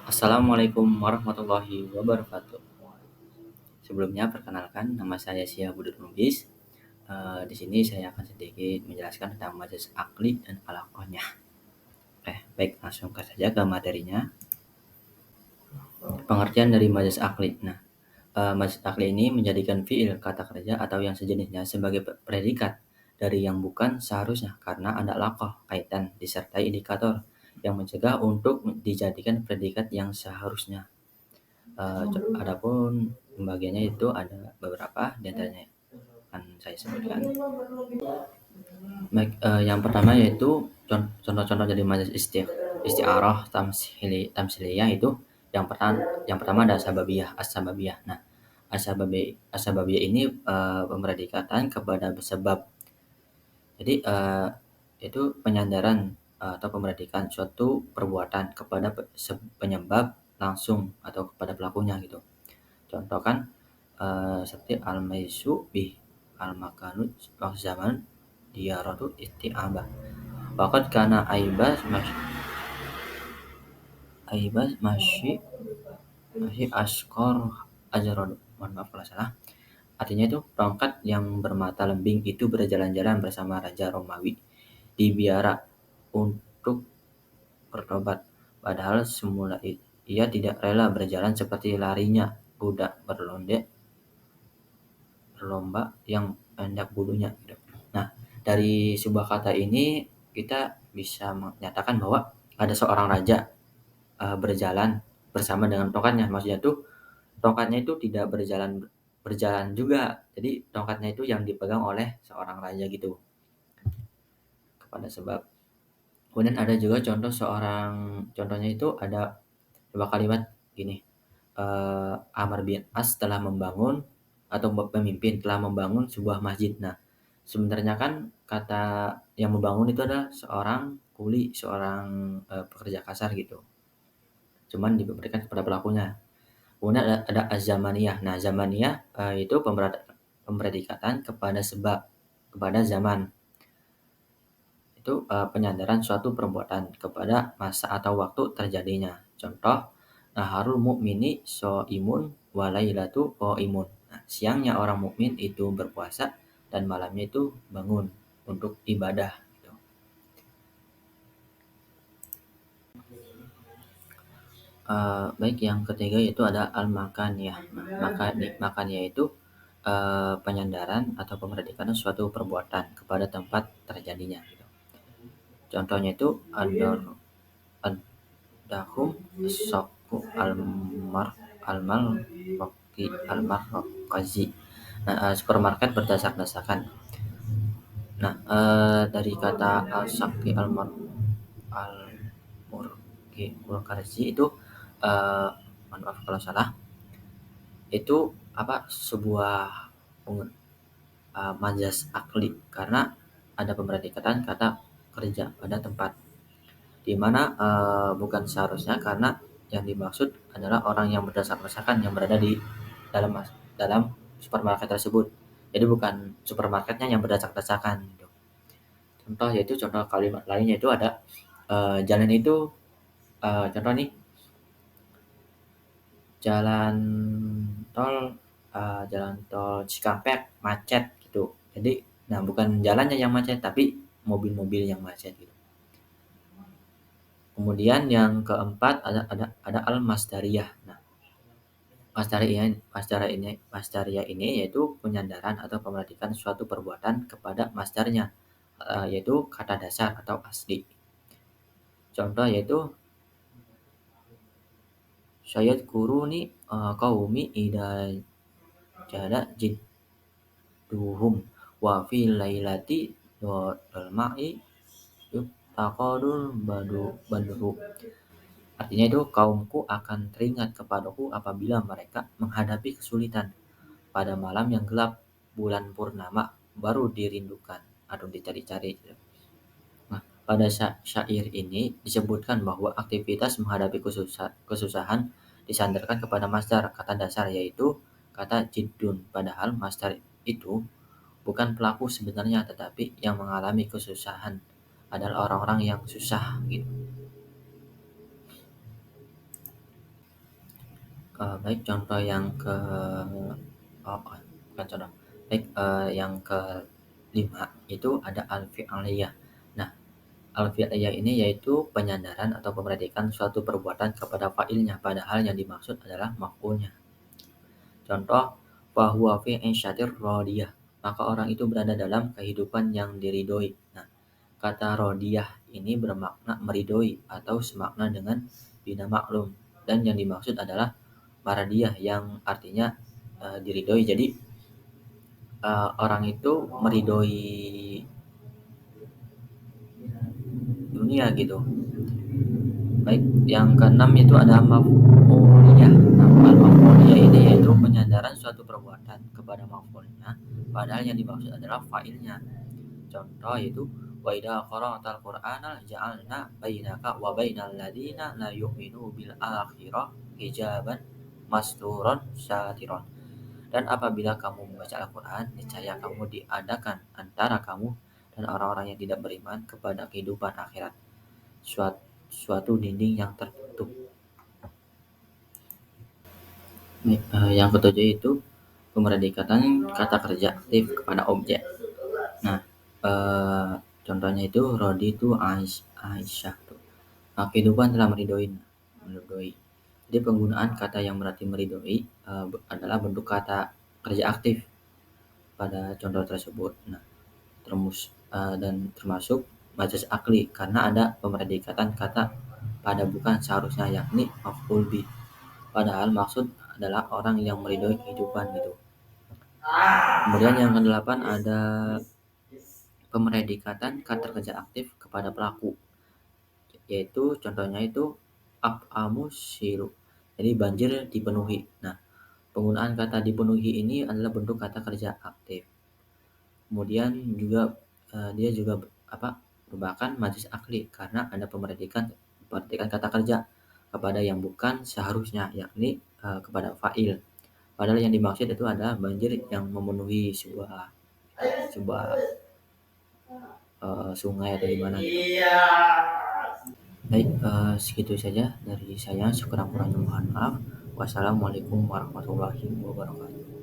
Assalamualaikum warahmatullahi wabarakatuh. Sebelumnya perkenalkan nama saya Syihabuddin Lubis. Di sini saya akan sedikit menjelaskan tentang majelis akli dan alakohnya. Baik, langsung saja ke materinya. Pengertian dari majelis akli. Majelis akli ini menjadikan fiil kata kerja atau yang sejenisnya sebagai predikat dari yang bukan seharusnya karena ada alakoh kaitan disertai indikator yang mencegah untuk dijadikan predikat yang seharusnya. Adapun pembagiannya itu ada beberapa di antaranya akan saya sebutkan. Baik, yang pertama yaitu contoh-contoh dari majelis isti'arah tamsiliyah itu yang pertama ada as-sababiyah. Nah, as-sababiyah ini pemredikatan kepada sebab. Jadi itu penyandaran atau pemredikan suatu perbuatan kepada penyebab langsung atau kepada pelakunya gitu. Contoh kan seperti al-maisu bih al-makanu zaman diyaratu isti'abah. Waqad kana aibas masih askor ajrod. Mohon maaf kalau salah. Artinya itu tongkat yang bermata lembing itu berjalan-jalan bersama Raja Romawi di biara untuk bertobat. Padahal semula ia tidak rela berjalan seperti larinya kuda berlomba yang pendek bulunya gitu. Nah, dari sebuah kata ini kita bisa menyatakan bahwa ada seorang raja berjalan bersama dengan tongkatnya. Maksudnya tuh tongkatnya itu tidak berjalan berjalan juga. Jadi tongkatnya itu yang dipegang oleh seorang raja gitu kepada sebab. Kemudian ada juga contohnya itu ada dua kalimat gini. Amr bin As telah membangun atau pemimpin telah membangun sebuah masjid. Nah, sebenarnya kan kata yang membangun itu adalah seorang kuli, seorang pekerja kasar gitu. Cuman diberikan kepada pelakunya. Kemudian ada az-zamaniyah. Nah, zamaniyah itu pemredikatan kepada sebab, kepada zaman. Itu penyandaran suatu perbuatan kepada masa atau waktu terjadinya. Contoh, naharul mu'mini imun walailatu imun. Nah, siangnya orang mukmin itu berpuasa dan malamnya itu bangun untuk ibadah. Gitu. Baik, yang ketiga yaitu ada al-makaniyah. Nah, makaniyah itu penyandaran atau pemredikatan suatu perbuatan kepada tempat terjadinya. Gitu. Contohnya itu dahum soku almal roki almar rokazi. Nah, supermarket berdesak-desakan. Nah, dari kata al-saki al-murki al-karzi itu mohon maaf kalau salah, itu sebuah majas akli karena ada pemredikatan kata kerja pada tempat di mana bukan seharusnya karena yang dimaksud adalah orang yang berdesak-desakan yang berada di dalam dalam supermarket tersebut. Jadi bukan supermarketnya yang berdesak-desakan gitu. Contoh kalimat lainnya itu ada jalan itu contoh nih jalan tol jalan tol Cikampek macet gitu. Jadi bukan jalannya yang macet tapi mobil-mobil yang macet gitu. Kemudian yang keempat ada al-masdariyah. Nah, masdariyah ini yaitu penyandaran atau pemredikan suatu perbuatan kepada masdarnya, yaitu kata dasar atau asli. Contoh yaitu syayat kuruni qaumi ida jada jidduhum wa fi lailati ma'i taqadul badru. Artinya itu kaumku akan teringat kepadaku apabila mereka menghadapi kesulitan pada malam yang gelap bulan purnama baru dirindukan atau dicari-cari. Nah, pada syair ini disebutkan bahwa aktivitas menghadapi kesusahan disandarkan kepada masdar kata dasar yaitu kata jiddun. Padahal masdar itu bukan pelaku sebenarnya tetapi yang mengalami kesusahan adalah orang-orang yang susah gitu. Baik contoh yang ke oh, bukan contoh. Baik, yang kelima itu ada al-fi'liyah. Nah, al-fi'liyah ini yaitu penyandaran atau pemredikan suatu perbuatan kepada fa'ilnya, padahal yang dimaksud adalah maf'ulnya. Contoh, fahuwa fi 'isyatir radiyah. Maka orang itu berada dalam kehidupan yang diridhoi. Nah, kata radiyah ini bermakna meridhoi atau semakna dengan bina maklum, dan yang dimaksud adalah maradiyah yang artinya diridhoi. Jadi orang itu meridhoi dunia gitu. Baik, yang keenam itu ada maf'uliyah. Nah, al-maf'uliyah ini yaitu penyandaran suatu perbuatan kepada maf'ulnya, padahal yang dimaksud adalah fa'ilnya. Contoh yaitu wa idza qara'tal qur'ana ja'alna bainaka wa bainal ladzina la yu'minu bil akhirah hijaban masturon satiron. Dan apabila kamu membaca Al-Qur'an, niscaya kamu diadakan antara kamu dan orang-orang yang tidak beriman kepada kehidupan akhirat suatu dinding yang tertutup. Yang ketujuh itu pemredikatan kata kerja aktif kepada objek. Nah, contohnya itu Rodi itu Aisyah tuh. Nah, kehidupan telah meridoi. Jadi penggunaan kata yang berarti meridoi adalah bentuk kata kerja aktif pada contoh tersebut. Nah, dan termasuk majas akli karena ada pemredikatan kata pada bukan seharusnya, yakni maf'ul bih. Padahal maksud adalah orang yang meridhoi kehidupan gitu. Kemudian yang kedelapan ada pemredikatan kata kerja aktif kepada pelaku, yaitu contohnya itu af'amu siru. Jadi banjir dipenuhi. Nah, penggunaan kata dipenuhi ini adalah bentuk kata kerja aktif. Kemudian juga dia juga merupakan majaz akli karena ada pemredikan kata kerja kepada yang bukan seharusnya, yakni kepada fa'il. Padahal yang dimaksud itu adalah banjir yang memenuhi sebuah sungai atau gimana gitu. Baik, segitu saja dari saya. Kurang-kurangnya mohon maaf. Wassalamualaikum warahmatullahi wabarakatuh.